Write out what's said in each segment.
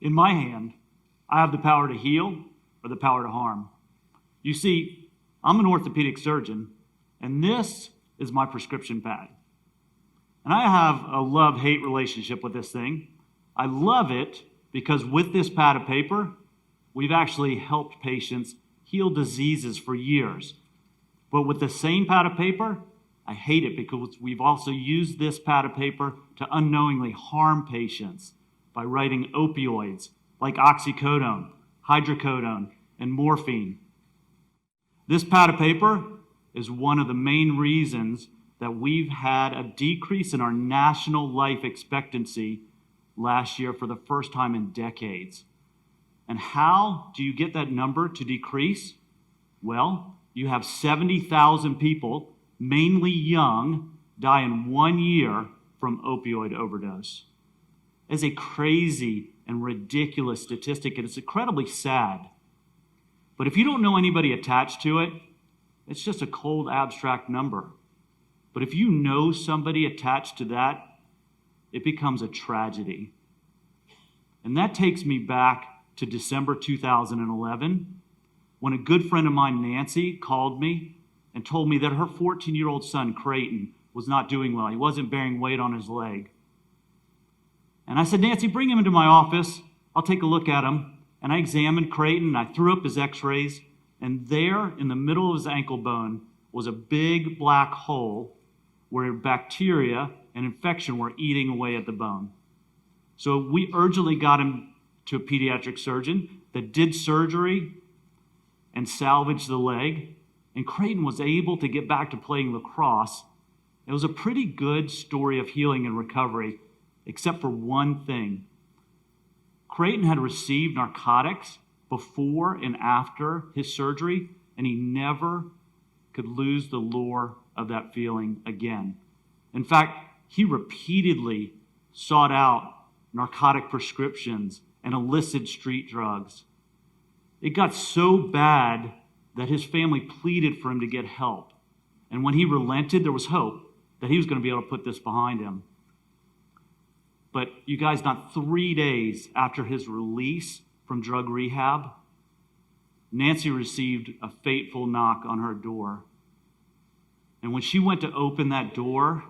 In my hand, I have the power to heal or the power to harm. You see, I'm an orthopedic surgeon, and this is my prescription pad. And I have a love-hate relationship with this thing. I love it because with this pad of paper, we've actually helped patients heal diseases for years. But with the same pad of paper, I hate it because we've also used this pad of paper to unknowingly harm patients by writing opioids like oxycodone, hydrocodone, and morphine. This pad of paper is one of the main reasons that we've had a decrease in our national life expectancy last year for the first time in decades. And how do you get that number to decrease? Well, you have 70,000 people, mainly young, die in 1 year from opioid overdose. It's a crazy and ridiculous statistic, and it's incredibly sad. But if you don't know anybody attached to it, it's just a cold, abstract number. But if you know somebody attached to that, it becomes a tragedy. And that takes me back to December 2011, when a good friend of mine, Nancy, called me and told me that her 14-year-old son, Creighton, was not doing well. He wasn't bearing weight on his leg. And I said, Nancy, bring him into my office. I'll take a look at him. And I examined Creighton, and I threw up his x-rays, and there in the middle of his ankle bone was a big black hole where bacteria and infection were eating away at the bone. So we urgently got him to a pediatric surgeon that did surgery and salvaged the leg, and Creighton was able to get back to playing lacrosse. It was a pretty good story of healing and recovery, except for one thing. Creighton had received narcotics before and after his surgery, and he never could lose the lure of that feeling again. In fact, he repeatedly sought out narcotic prescriptions and illicit street drugs. It got so bad that his family pleaded for him to get help. And when he relented, there was hope that he was going to be able to put this behind him. But you guys, not 3 days after his release from drug rehab, Nancy received a fateful knock on her door. And when she went to open that door,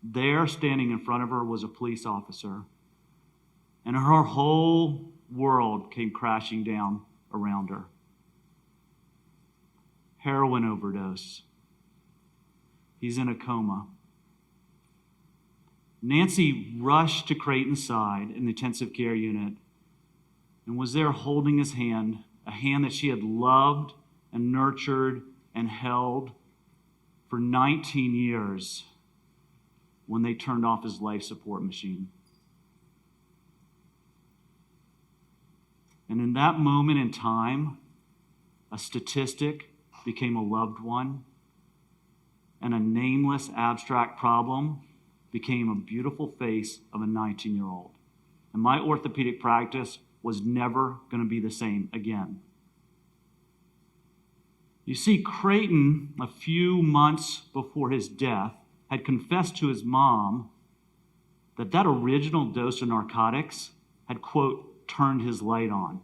there standing in front of her was a police officer. And her whole world came crashing down around her. Heroin overdose. He's in a coma. Nancy rushed to Creighton's side in the intensive care unit and was there holding his hand, a hand that she had loved and nurtured and held for 19 years when they turned off his life support machine. And in that moment in time, a statistic became a loved one, and a nameless abstract problem became a beautiful face of a 19-year-old. And my orthopedic practice was never going to be the same again. You see, Creighton, a few months before his death, had confessed to his mom that original dose of narcotics had, quote, turned his light on.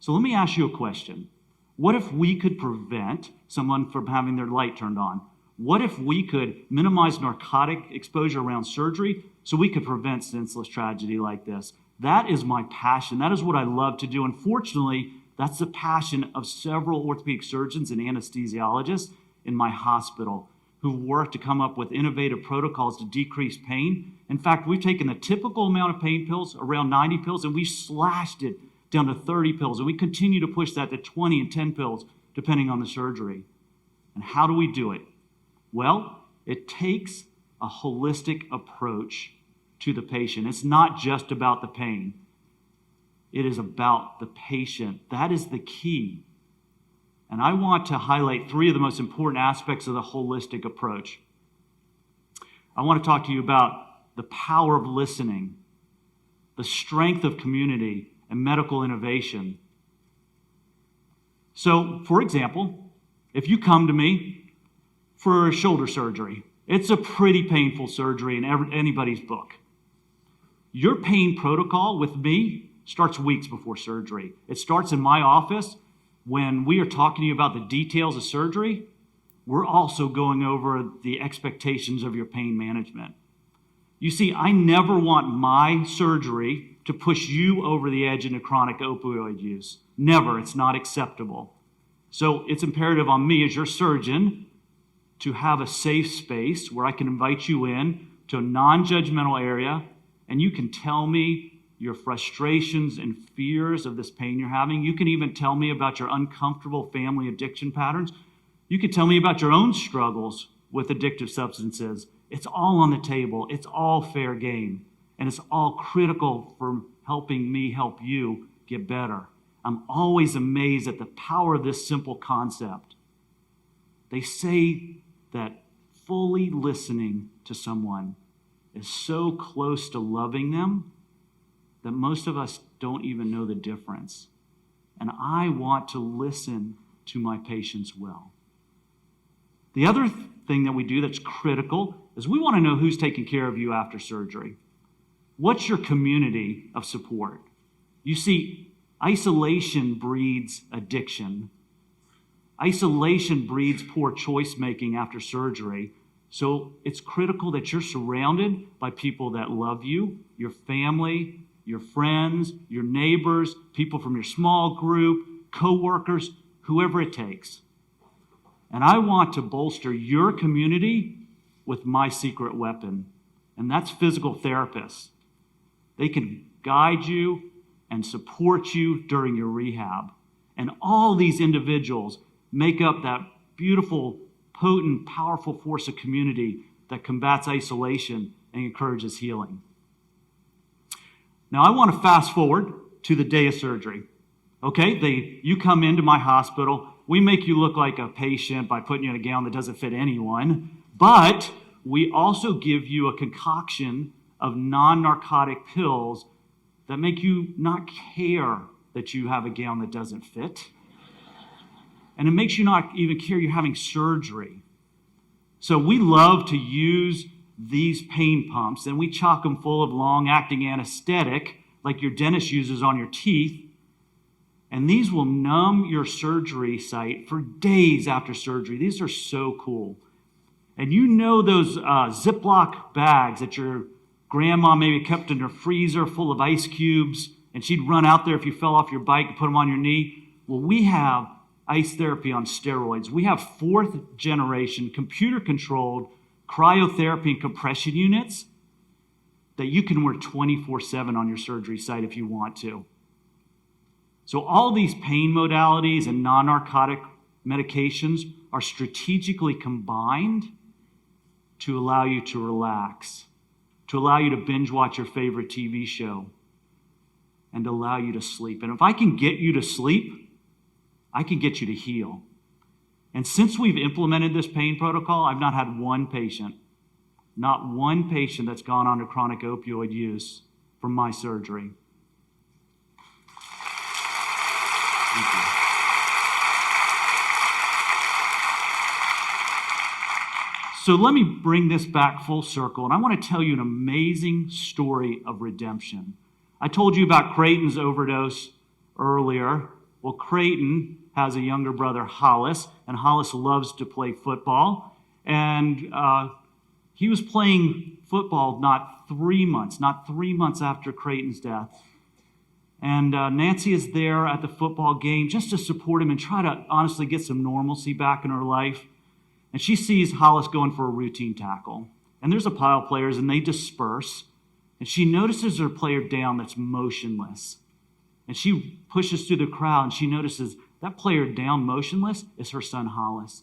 So let me ask you a question. What if we could prevent someone from having their light turned on? What if we could minimize narcotic exposure around surgery so we could prevent senseless tragedy like this? That is my passion. That is what I love to do. Unfortunately, that's the passion of several orthopedic surgeons and anesthesiologists in my hospital who work to come up with innovative protocols to decrease pain. In fact, we've taken the typical amount of pain pills, around 90 pills, and we've slashed it down to 30 pills. And we continue to push that to 20 and 10 pills, depending on the surgery. And how do we do it? Well, it takes a holistic approach to the patient. It's not just about the pain. It is about the patient. That is the key. And I want to highlight 3 of the most important aspects of the holistic approach. I want to talk to you about the power of listening, the strength of community, and medical innovation. So, for example, if you come to me for shoulder surgery, it's a pretty painful surgery in anybody's book. Your pain protocol with me starts weeks before surgery. It starts in my office. When we are talking to you about the details of surgery, we're also going over the expectations of your pain management. You see, I never want my surgery to push you over the edge into chronic opioid use. Never. It's not acceptable. So it's imperative on me as your surgeon to have a safe space where I can invite you in to a non-judgmental area, and you can tell me your frustrations and fears of this pain you're having. You can even tell me about your uncomfortable family addiction patterns. You can tell me about your own struggles with addictive substances. It's all on the table. It's all fair game. And it's all critical for helping me help you get better. I'm always amazed at the power of this simple concept. They say that fully listening to someone is so close to loving them that most of us don't even know the difference. And I want to listen to my patients well. The other thing that we do that's critical is we want to know who's taking care of you after surgery. What's your community of support? You see, isolation breeds addiction. Isolation breeds poor choice making after surgery. So it's critical that you're surrounded by people that love you, your family, your friends, your neighbors, people from your small group, coworkers, whoever it takes. And I want to bolster your community with my secret weapon, and that's physical therapists. They can guide you and support you during your rehab. And all these individuals make up that beautiful, potent, powerful force of community that combats isolation and encourages healing. Now, I want to fast forward to the day of surgery. Okay, you come into my hospital. We make you look like a patient by putting you in a gown that doesn't fit anyone, but we also give you a concoction of non-narcotic pills that make you not care that you have a gown that doesn't fit. And it makes you not even care you're having surgery. So we love to use these pain pumps, and we chock them full of long-acting anesthetic like your dentist uses on your teeth. And these will numb your surgery site for days after surgery. These are so cool. And you know those Ziploc bags that your grandma maybe kept in her freezer full of ice cubes, and she'd run out there if you fell off your bike and put them on your knee? Well, we have ice therapy on steroids. We have fourth generation computer-controlled cryotherapy and compression units that you can wear 24/7 on your surgery site if you want to. So all these pain modalities and non-narcotic medications are strategically combined to allow you to relax, to allow you to binge watch your favorite TV show, and to allow you to sleep. And if I can get you to sleep, I can get you to heal. And since we've implemented this pain protocol, I've not had not one patient that's gone on to chronic opioid use from my surgery. Thank you. So let me bring this back full circle, and I want to tell you an amazing story of redemption. I told you about Creighton's overdose earlier. Well, Creighton has a younger brother, Hollis, and Hollis loves to play football. And he was playing football not 3 months after Creighton's death. And Nancy is there at the football game just to support him and try to honestly get some normalcy back in her life. And she sees Hollis going for a routine tackle. And there's a pile of players, and they disperse. And she notices her player down that's motionless. And she pushes through the crowd, and she notices that player down motionless is her son Hollis.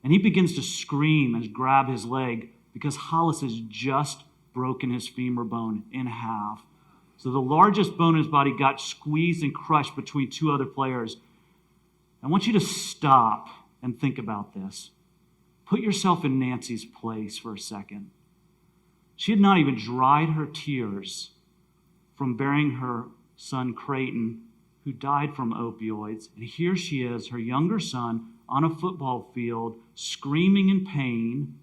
And he begins to scream and grab his leg because Hollis has just broken his femur bone in half. So the largest bone in his body got squeezed and crushed between two other players. I want you to stop and think about this. Put yourself in Nancy's place for a second. She had not even dried her tears from burying her son Creighton, who died from opioids. And here she is, her younger son, on a football field, screaming in pain,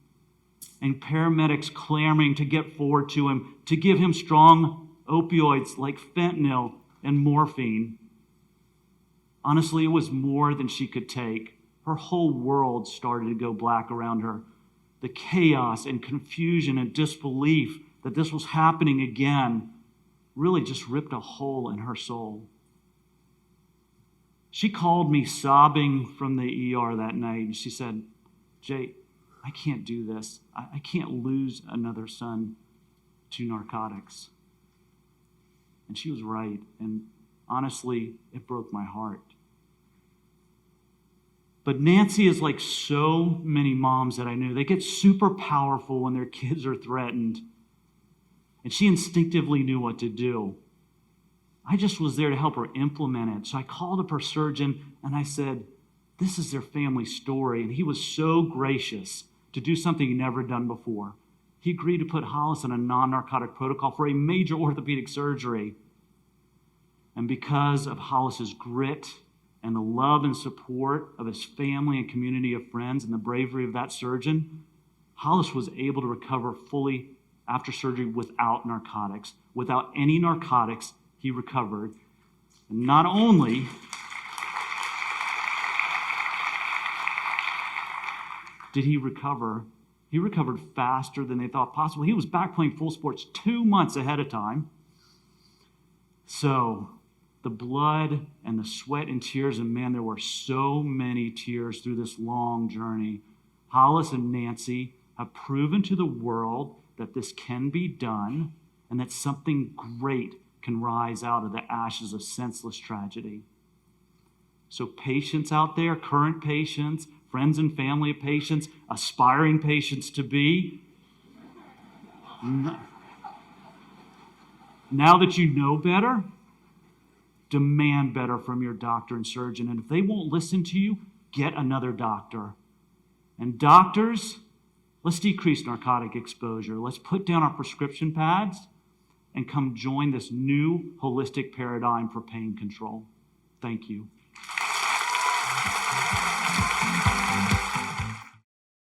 and paramedics clamoring to get forward to him, to give him strong opioids like fentanyl and morphine. Honestly, it was more than she could take. Her whole world started to go black around her. The chaos and confusion and disbelief that this was happening again really just ripped a hole in her soul. She called me sobbing from the ER that night, and she said, "Jay, I can't do this. I can't lose another son to narcotics." And she was right, and honestly, it broke my heart. But Nancy is like so many moms that I knew. They get super powerful when their kids are threatened. And she instinctively knew what to do. I just was there to help her implement it. So I called up her surgeon and I said, "This is their family story." And he was so gracious to do something he'd never done before. He agreed to put Hollis on a non-narcotic protocol for a major orthopedic surgery. And because of Hollis's grit and the love and support of his family and community of friends and the bravery of that surgeon, Hollis was able to recover fully after surgery without narcotics. Without any narcotics, he recovered. And not only did he recovered faster than they thought possible. He was back playing full sports 2 months ahead of time. So the blood and the sweat and tears, and man, there were so many tears through this long journey. Hollis and Nancy have proven to the world that this can be done and that something great can rise out of the ashes of senseless tragedy. So patients out there, current patients, friends and family of patients, aspiring patients to be, now that you know better, demand better from your doctor and surgeon. And if they won't listen to you, get another doctor. And doctors, let's decrease narcotic exposure. Let's put down our prescription pads and come join this new holistic paradigm for pain control. Thank you.